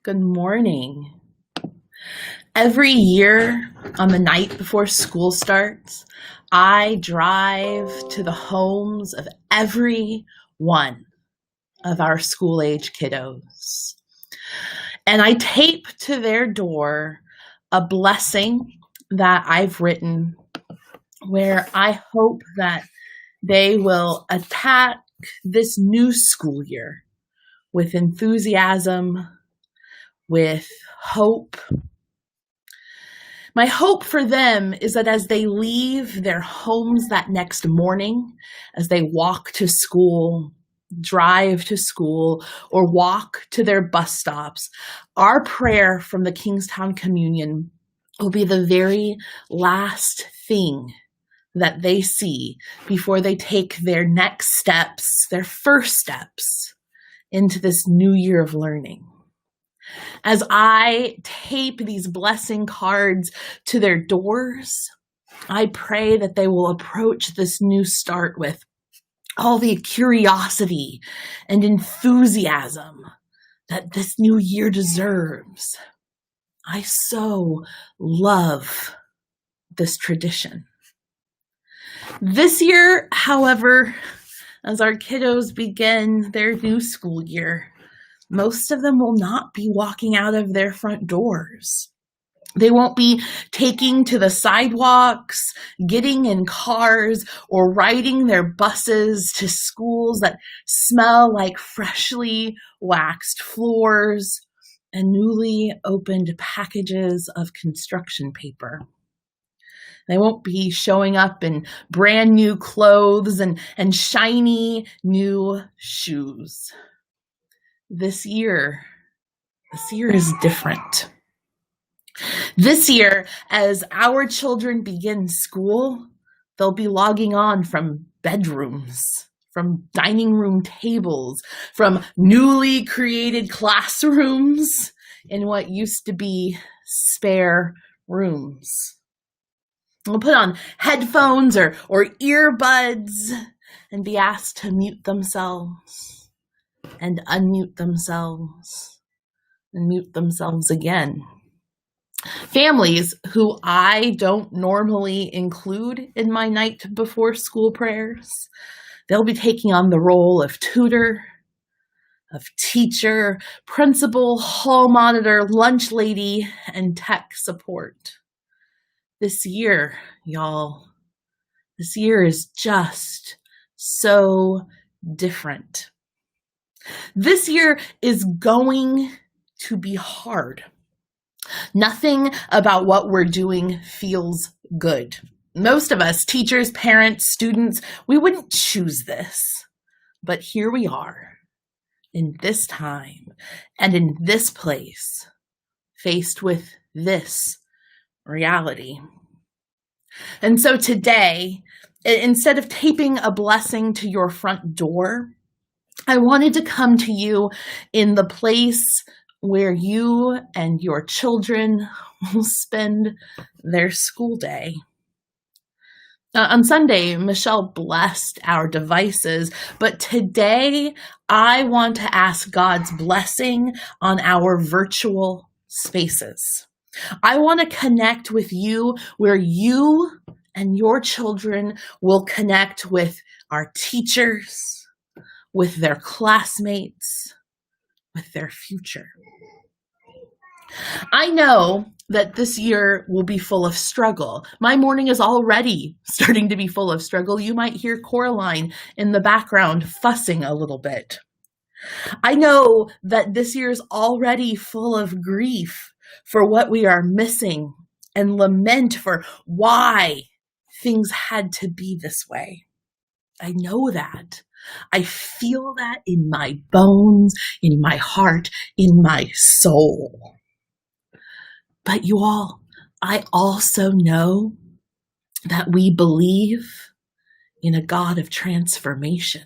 Good morning. Every year on the night before school starts, I drive to the homes of every one of our school-age kiddos. And I tape to their door a blessing that I've written where I hope that they will attack this new school year with enthusiasm, with hope. My hope for them is that as they leave their homes that next morning, as they walk to school, drive to school, or walk to their bus stops, our prayer from the Kingstown Communion will be the very last thing that they see before they take their next steps, their first steps into this new year of learning. As I tape these blessing cards to their doors, I pray that they will approach this new start with all the curiosity and enthusiasm that this new year deserves. I so love this tradition. This year, however, as our kiddos begin their new school year, most of them will not be walking out of their front doors. They won't be taking to the sidewalks, getting in cars, or riding their buses to schools that smell like freshly waxed floors and newly opened packages of construction paper. They won't be showing up in brand new clothes and shiny new shoes. This year is different. This year, as our children begin school, they'll be logging on from bedrooms, from dining room tables, from newly created classrooms in what used to be spare rooms. They'll put on headphones or earbuds and be asked to mute themselves and unmute themselves and mute themselves again. Families who I don't normally include in my night before school prayers, they'll be taking on the role of tutor, of teacher, principal, hall monitor, lunch lady, and tech support. This year, y'all, this year is just so different. This year is going to be hard. Nothing about what we're doing feels good. Most of us, teachers, parents, students, we wouldn't choose this. But here we are, in this time and in this place, faced with this reality. And so today, instead of taping a blessing to your front door, I wanted to come to you in the place where you and your children will spend their school day. On Sunday, Michelle blessed our devices, but today I want to ask God's blessing on our virtual spaces. I want to connect with you where you and your children will connect with our teachers, with their classmates, with their future. I know that this year will be full of struggle. My morning is already starting to be full of struggle. You might hear Coraline in the background fussing a little bit. I know that this year is already full of grief for what we are missing and lament for why things had to be this way. I know that. I feel that in my bones, in my heart, in my soul. But you all, I also know that we believe in a God of transformation,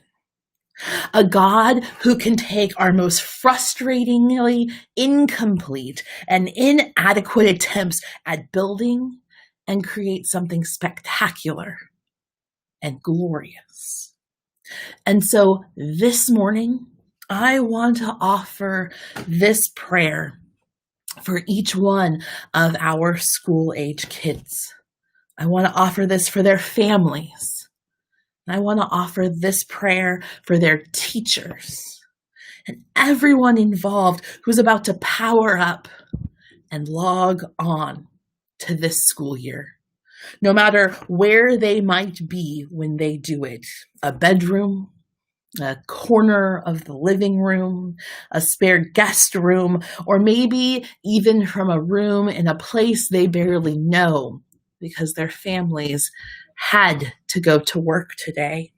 a God who can take our most frustratingly incomplete and inadequate attempts at building and create something spectacular and glorious. And so this morning, I want to offer this prayer for each one of our school-age kids. I want to offer this for their families. And I want to offer this prayer for their teachers and everyone involved who's about to power up and log on to this school year, no matter where they might be when they do it. A bedroom, a corner of the living room, a spare guest room, or maybe even from a room in a place they barely know because their families had to go to work today.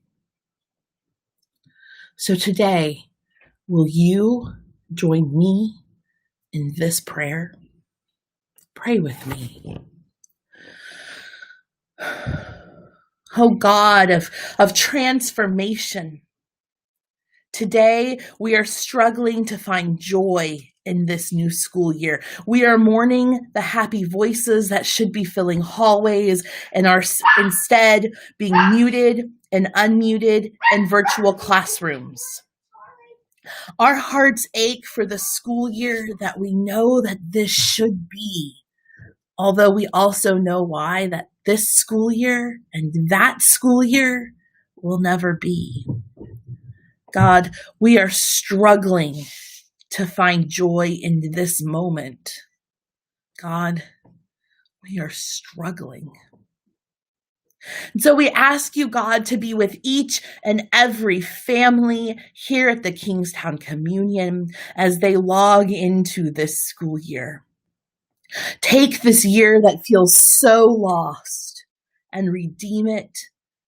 So today, will you join me in this prayer? Pray with me. Oh God of transformation, today we are struggling to find joy in this new school year. We are mourning the happy voices that should be filling hallways and are instead being muted and unmuted in virtual classrooms. Our hearts ache for the school year that we know that this should be, although we also know why that this school year and that school year will never be. God, we are struggling to find joy in this moment. God, we are struggling. And so we ask you, God, to be with each and every family here at the Kingstown Communion as they log into this school year. Take this year that feels so lost and redeem it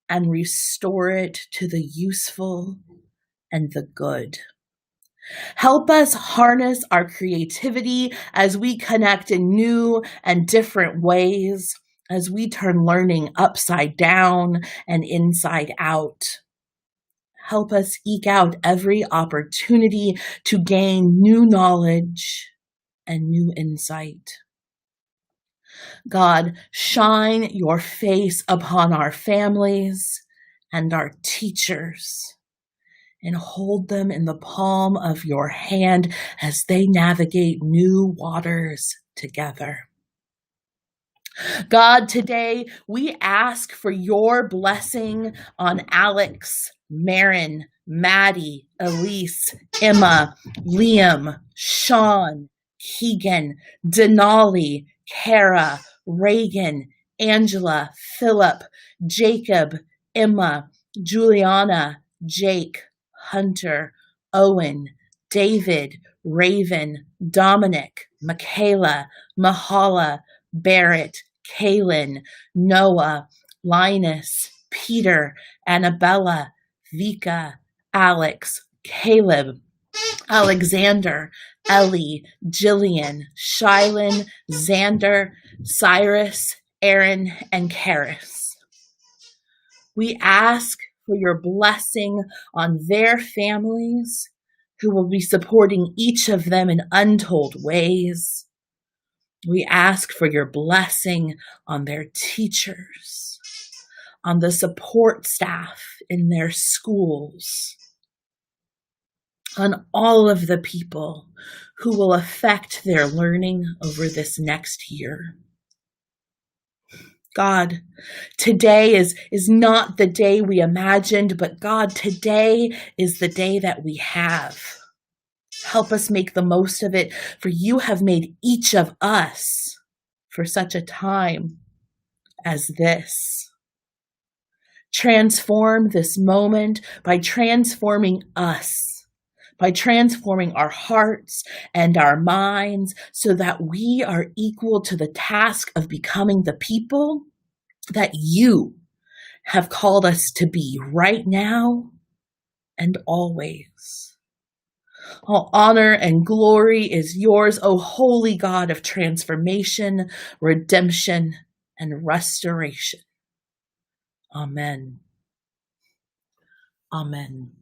and restore it to the useful and the good. Help us harness our creativity as we connect in new and different ways, as we turn learning upside down and inside out. Help us eke out every opportunity to gain new knowledge and new insight. God, shine your face upon our families and our teachers and hold them in the palm of your hand as they navigate new waters together. God, today we ask for your blessing on Alex, Marin, Maddie, Elise, Emma, Liam, Sean, Keegan, Denali, Kara, Reagan, Angela, Philip, Jacob, Emma, Juliana, Jake, Hunter, Owen, David, Raven, Dominic, Michaela, Mahala, Barrett, Kaylin, Noah, Linus, Peter, Annabella, Vika, Alex, Caleb, Alexander, Ellie, Jillian, Shylin, Xander, Cyrus, Aaron, and Karis. We ask for your blessing on their families, who will be supporting each of them in untold ways. We ask for your blessing on their teachers, on the support staff in their schools, on all of the people who will affect their learning over this next year. God, today is not the day we imagined, but God, today is the day that we have. Help us make the most of it, for you have made each of us for such a time as this. Transform this moment by transforming us, by transforming our hearts and our minds so that we are equal to the task of becoming the people that you have called us to be right now and always. All honor and glory is yours, O holy God of transformation, redemption, and restoration. Amen. Amen.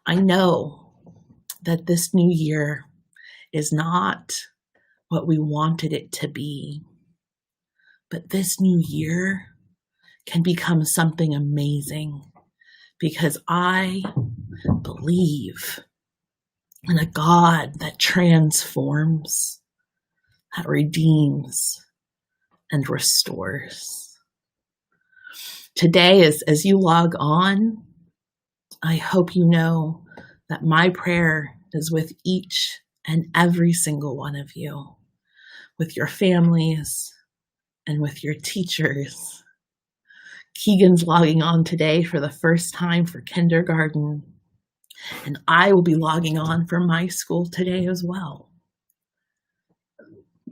I know that this new year is not what we wanted it to be, but this new year can become something amazing because I believe and a God that transforms. that redeems and restores. Today, as you log on, I hope you know that my prayer is with each and every single one of you, with your families and with your teachers. Keegan's logging on today for the first time for kindergarten, and I will be logging on for my school today as well.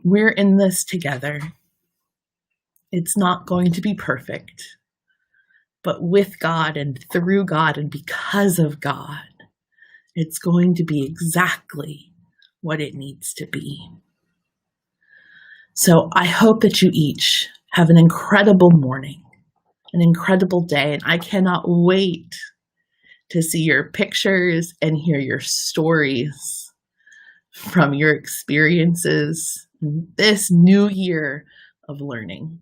We're in this together. It's not going to be perfect, but with God and through God and because of God, it's going to be exactly what it needs to be. So I hope that you each have an incredible morning, an incredible day, and I cannot wait to see your pictures and hear your stories from your experiences in this new year of learning.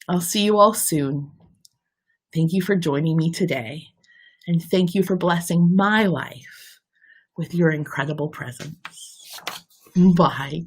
I'll see you all soon. Thank you for joining me today, and thank you for blessing my life with your incredible presence. Bye.